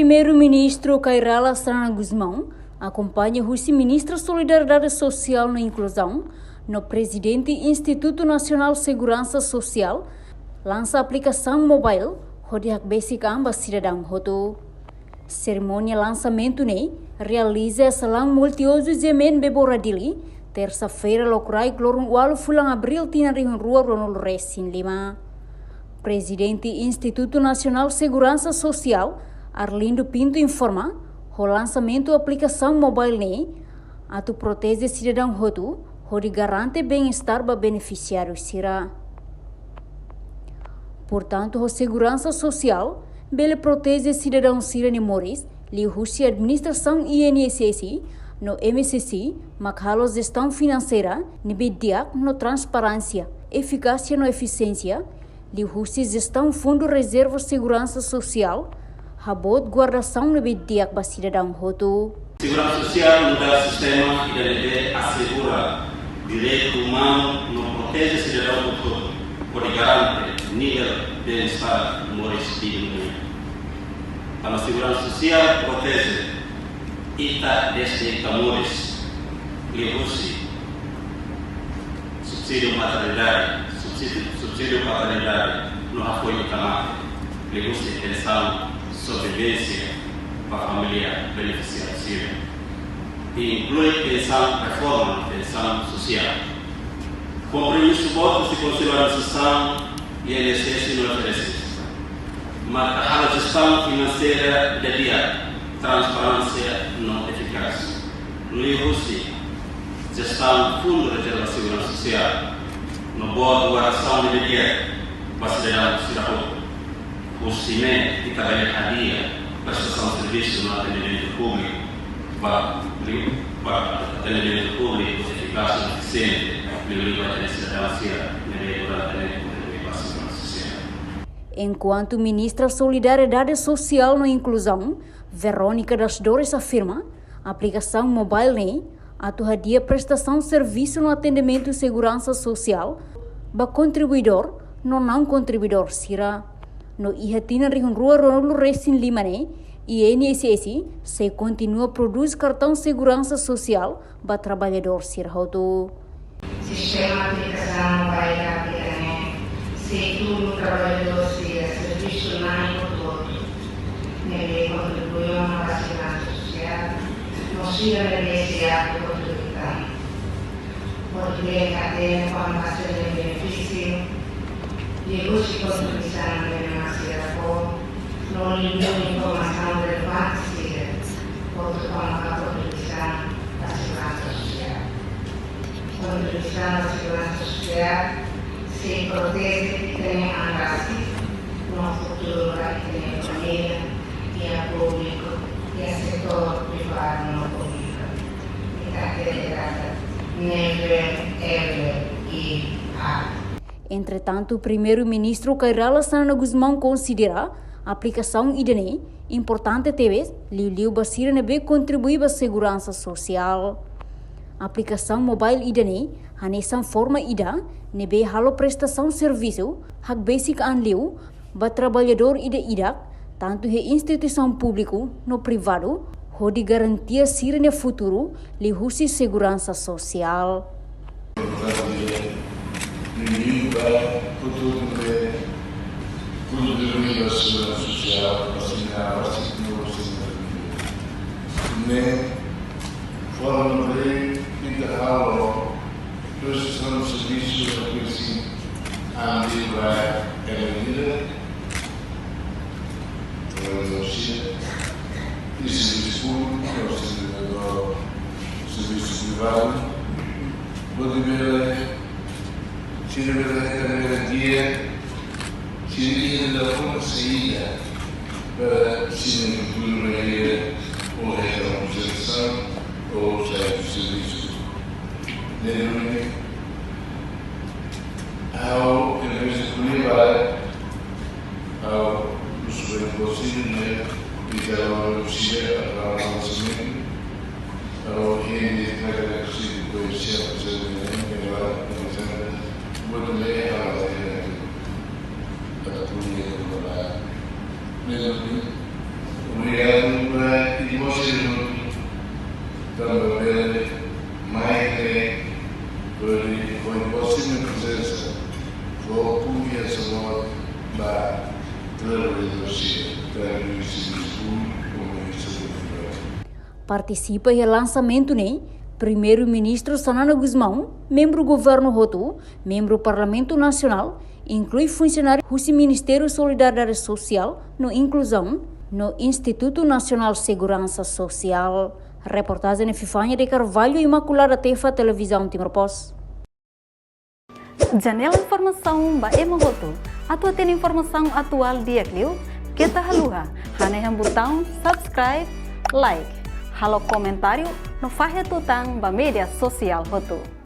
Primeiro-Ministro Cairala Strana Guzmão acompanha o Ministro da Solidariedade Social e Inclusão, no Presidente Instituto Nacional de Segurança Social, lança a aplicação mobile, onde a basic amba cidadão roto. Cerimônia lançamento ne realiza a salão multiuso Zemen Beboradili, terça-feira, locurai Glorun Walu Fulang Abril Tina Rihun Rua Ronald Resin Lima. Presidente Instituto Nacional de Segurança Social, Arlindo Pinto informa, o lançamento da aplicação mobile ne, atu protege cidadão roto, onde garante bem-estar para beneficiários será. Portanto, a segurança social, bele protege cidadão Sirene Moris, li a administração INSS, no MCC, macalo gestão financeira, nibediak no transparência, eficácia no eficiência, li gestão fundo reserva segurança social, habot guardação nibediak para cidadão roto. Segurança social muda o sistema e deve assegurar direito humano, não protege o cidadão todo, por garante nível de bem-estar moris digno. A segurança social protege ita desde Camores, Lihusi, subsídio paternidade no apoio tamar, Lihusi pensão sobrevivência para a família beneficiária e inclui pensão social. Compromisso voto se considera a sessão e a INSS não oferece. Mas a gestão financeira de dia, transparência não eficaz. No Lihusi, gestão fundo de reserva segurança social, no boa doação de dia, para cidadão cidadão, o CIME e também a dia, prestação de serviço no atendimento público, para atendimento público eficaz e eficiente, melhoria da cidadania, melhoria do atendimento para a segurança social. Enquanto Ministra da Solidariedade Social e Inclusão, Verônica das Dores afirma, a aplicação mobile nem atuaria prestação de serviço no atendimento e segurança social para contribuidor no não contribuidor será. No Ihatina Rihun Rua Ronald Resin Lima ne, e INSS se continua a produzir cartão de segurança social para trabalhador serroto. Sistema aplicação mobile aplicane, se tudo trabalhador seja serviço não todo, nele contribuiu na segurança social, não seja beneficiado por contribuição. Porque cadê quando vai ser benefício, levou se contribuição na beneficiária não enviou informação relevante outro como a contribuição da segurança social. Contribuição da segurança social se protege e tem andasse no futuro vai ter família e a público e a setor privado no público. E está integrada never, ever e hard. Entretanto, o Primeiro-Ministro Cairala Strana Guzmão considera a aplicação IDNE importante TV, Liu Basira nebe contribuir para a segurança social. A aplicação mobile IDNE, a nessa forma IDA, nebe halo prestação de serviço, hak basic anliu, para trabalhador IDA, tanto em instituição pública no privado, onde garantia sira no futuro, lihusi segurança social. Produzindo a segurança social, vacinar, nem forma de intervalo, prestação de serviços, assim, à medida é a medida, e serviço público, serviço privado, pode ver, se a garantia, seria da forma saída para se no futuro haver ou realização ou certo serviço. Lembre-me, ao invés de levar ao Supremo Conselho, e ao Lucia, ao lançamento, ao RN, que era possível depois ser apresentado, agora, vou também a Obrigado e vocês também mais por possível presença ou punha sabor da trabalhadores participa em lançamento nem primeiro-ministro Sanana Guzmão, membro do governo Roto, membro do Parlamento Nacional, inclui funcionário do Ministério de Solidariedade Social no Inclusão no Instituto Nacional de Segurança Social. Reportagem de Fifanha de Carvalho, Imaculada Tefa, Televisão Timor-Poste. Janela Informação ba Emohoto. Atua tem informação atual dia Clio. Kita haluha. Haneham botão subscribe, like. Halo comentário no Fahia Tutang ba media sosial Hoto.